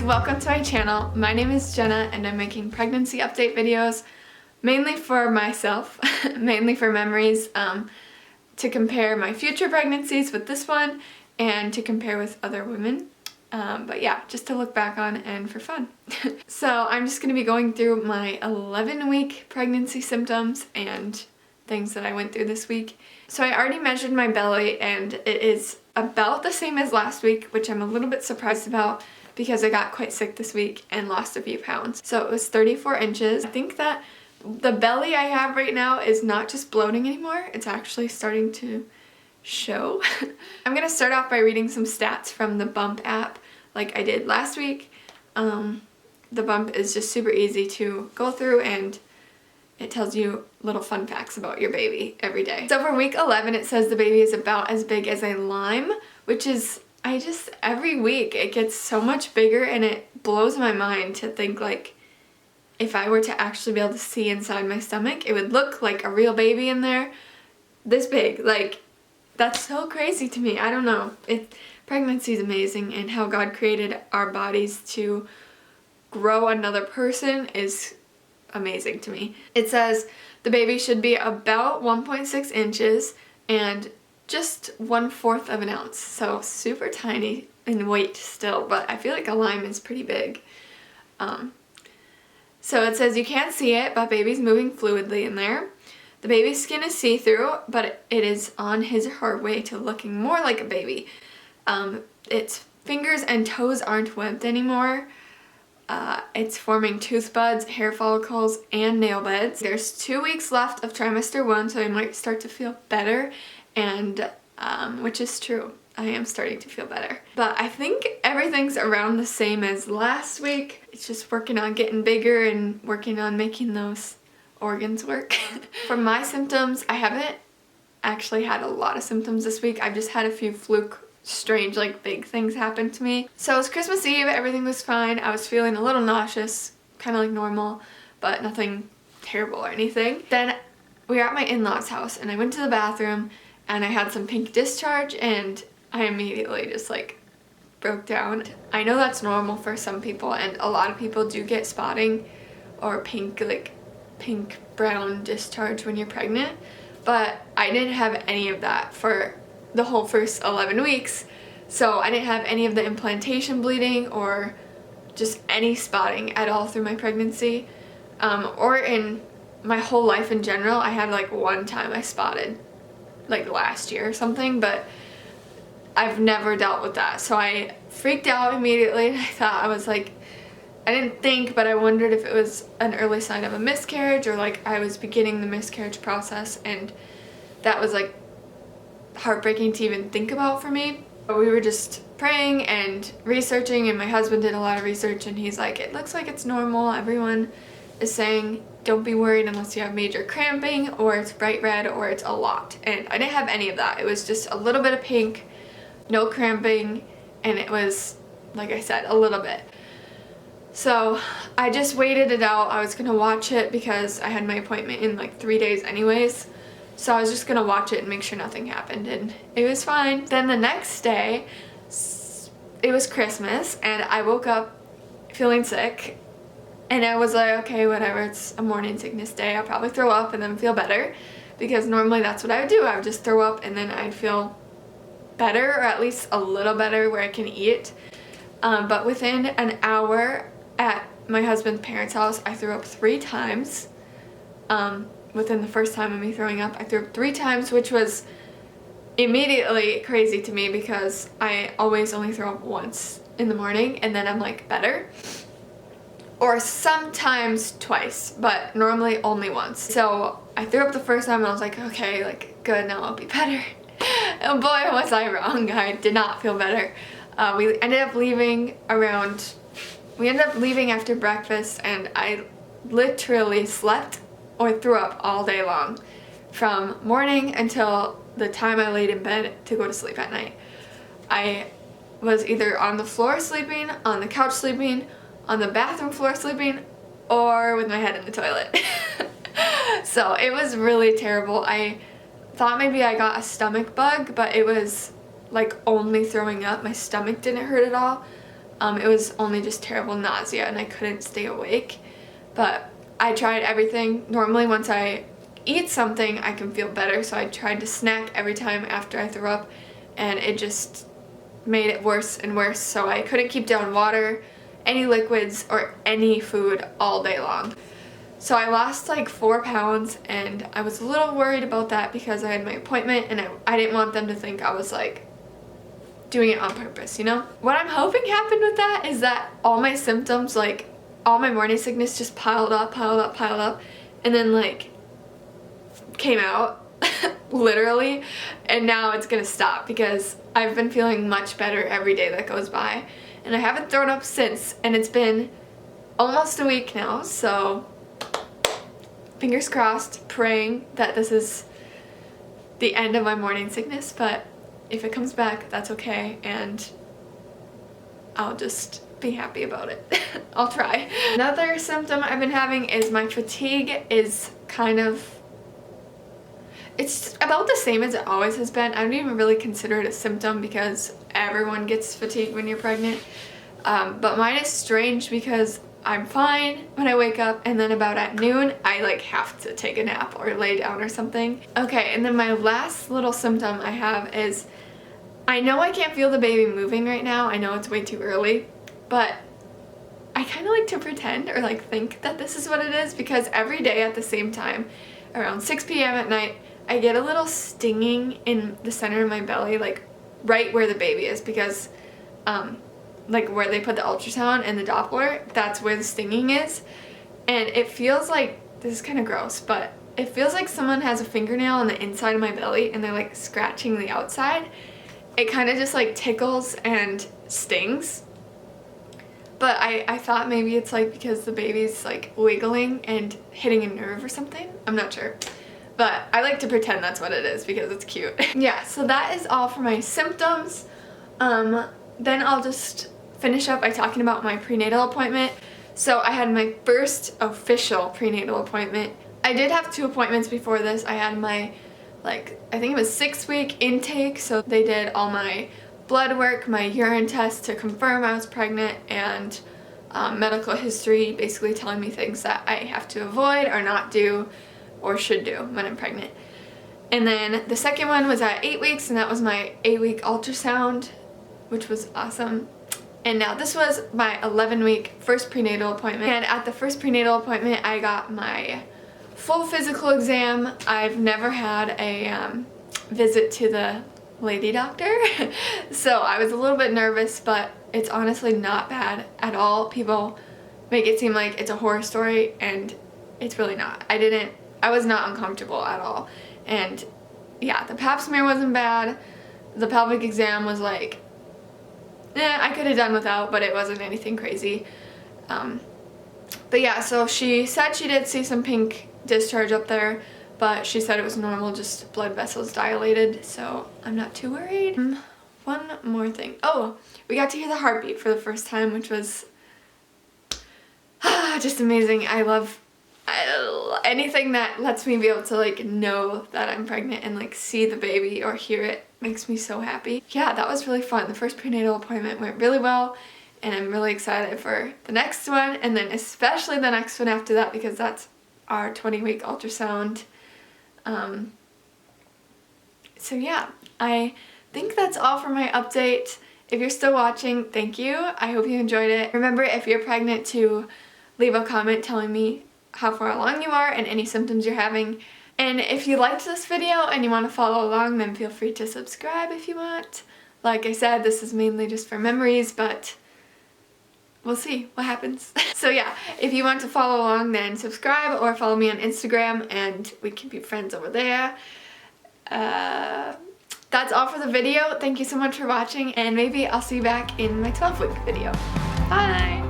welcome to my channel. My name is Jenna and I'm making pregnancy update videos mainly for myself, mainly for memories, to compare my future pregnancies with this one and to compare with other women. But yeah, just to look back on and for fun. So I'm just going to be going through my 11-week pregnancy symptoms and things that I went through this week. So I already measured my belly and it is about the same as last week, which I'm a little bit surprised about because I got quite sick this week and lost a few pounds. So it was 34 inches. I think that the belly I have right now is not just bloating anymore, it's actually starting to show. I'm gonna start off by reading some stats from the Bump app like I did last week. The Bump is just super easy to go through and it tells you little fun facts about your baby every day. So for week 11 it says the baby is about as big as a lime, which is, every week it gets so much bigger and it blows my mind to think like if I were to actually be able to see inside my stomach, it would look like a real baby in there this big. Like, that's so crazy to me. I don't know. Pregnancy is amazing, and how God created our bodies to grow another person is amazing to me. It says the baby should be about 1.6 inches and just 1/4 of an ounce. So super tiny in weight still, but I feel like a lime is pretty big. So it says you can't see it, but baby's moving fluidly in there. The baby's skin is see-through, but it is on his or her way to looking more like a baby. Its fingers and toes aren't webbed anymore. It's forming tooth buds, hair follicles, and nail beds. There's 2 weeks left of trimester 1, so I might start to feel better, and which is true. I am starting to feel better. But I think everything's around the same as last week. It's just working on getting bigger and working on making those organs work. For my symptoms, I haven't actually had a lot of symptoms this week. I've just had a few fluke, strange, like big things happen to me. So it was Christmas Eve, everything was fine. I was feeling a little nauseous, kind of like normal, but nothing terrible or anything. Then we were at my in-laws' house and I went to the bathroom and I had some pink discharge and I immediately just like broke down. I know that's normal for some people and a lot of people do get spotting or pink brown discharge when you're pregnant, but I didn't have any of that for the whole first 11 weeks. So I didn't have any of the implantation bleeding or just any spotting at all through my pregnancy, or in my whole life in general. I had like one time I spotted like last year or something, but I've never dealt with that. So I freaked out immediately and I didn't think, but I wondered if it was an early sign of a miscarriage or like I was beginning the miscarriage process, and that was like heartbreaking to even think about for me. But we were just praying and researching, and my husband did a lot of research and he's like, it looks like it's normal. Everyone is saying don't be worried unless you have major cramping or it's bright red or it's a lot. And I didn't have any of that. It was just a little bit of pink, no cramping, and it was, like I said, a little bit. So I just waited it out. I was gonna watch it because I had my appointment in like 3 days anyways. So I was just gonna watch it and make sure nothing happened, and it was fine. Then the next day, it was Christmas, and I woke up feeling sick, and I was like, okay, whatever, it's a morning sickness day. I'll probably throw up and then feel better, because normally that's what I would do. I would just throw up and then I'd feel better, or at least a little better where I can eat. But within an hour at my husband's parents' house, I threw up 3 times. Within the first time of me throwing up, I threw up 3 times, which was immediately crazy to me because I always only throw up once in the morning and then I'm like better. Or sometimes twice, but normally only once. So I threw up the first time and I was like, okay, like good, now I'll be better. And boy, was I wrong. I did not feel better. We ended up leaving after breakfast, and I literally slept or threw up all day long from morning until the time I laid in bed to go to sleep at night. I was either on the floor sleeping, on the couch sleeping, on the bathroom floor sleeping, or with my head in the toilet. So it was really terrible. I thought maybe I got a stomach bug, but it was like only throwing up. My stomach didn't hurt at all. It was only just terrible nausea and I couldn't stay awake. But I tried everything. Normally once I eat something I can feel better, so I tried to snack every time after I threw up, and it just made it worse and worse. So I couldn't keep down water, any liquids, or any food all day long. So I lost like 4 pounds, and I was a little worried about that because I had my appointment and I didn't want them to think I was like doing it on purpose, you know? What I'm hoping happened with that is that all my symptoms, like all my morning sickness just piled up, and then like came out literally, and now it's gonna stop because I've been feeling much better every day that goes by, and I haven't thrown up since, and it's been almost a week now, so fingers crossed, praying that this is the end of my morning sickness. But if it comes back, that's okay, and I'll just be happy about it. I'll try. Another symptom I've been having is my fatigue is kind of, it's about the same as it always has been. I don't even really consider it a symptom because everyone gets fatigue when you're pregnant. But mine is strange because I'm fine when I wake up, and then about at noon I like have to take a nap or lay down or something. Okay, and then my last little symptom I have is, I know I can't feel the baby moving right now. I know it's way too early, but I kind of like to pretend or like think that this is what it is, because every day at the same time, around 6 p.m. at night, I get a little stinging in the center of my belly, like right where the baby is, because like where they put the ultrasound and the Doppler, that's where the stinging is. And it feels like, this is kind of gross, but it feels like someone has a fingernail on the inside of my belly and they're like scratching the outside. It kind of just like tickles and stings. But I thought maybe it's like because the baby's like wiggling and hitting a nerve or something. I'm not sure. But I like to pretend that's what it is because it's cute. Yeah, so that is all for my symptoms. Then I'll just finish up by talking about my prenatal appointment. So I had my first official prenatal appointment. I did have 2 appointments before this. I had my, like, I think it was 6-week intake, so they did all my blood work, my urine test to confirm I was pregnant, and medical history, basically telling me things that I have to avoid or not do or should do when I'm pregnant. And then the second one was at 8 weeks, and that was my 8-week ultrasound, which was awesome. And now this was my 11-week first prenatal appointment. And at the first prenatal appointment, I got my full physical exam. I've never had a visit to the lady doctor. So I was a little bit nervous, but it's honestly not bad at all. People make it seem like it's a horror story, and it's really not. I was not uncomfortable at all. And yeah, the pap smear wasn't bad. The pelvic exam was like, I could have done without, but it wasn't anything crazy. But yeah, so she said she did see some pink discharge up there, but she said it was normal, just blood vessels dilated, so I'm not too worried. One more thing. Oh, we got to hear the heartbeat for the first time, which was just amazing. I love anything that lets me be able to like know that I'm pregnant and like see the baby or hear it makes me so happy. Yeah, that was really fun. The first prenatal appointment went really well, and I'm really excited for the next one, and then especially the next one after that, because that's our 20-week ultrasound. So yeah, I think that's all for my update. If you're still watching, thank you. I hope you enjoyed it. Remember, if you're pregnant, to leave a comment telling me how far along you are and any symptoms you're having. And if you liked this video and you want to follow along, then feel free to subscribe if you want. Like I said, this is mainly just for memories, but we'll see what happens. So yeah, if you want to follow along, then subscribe or follow me on Instagram and we can be friends over there. That's all for the video. Thank you so much for watching, and maybe I'll see you back in my 12-week video. Bye!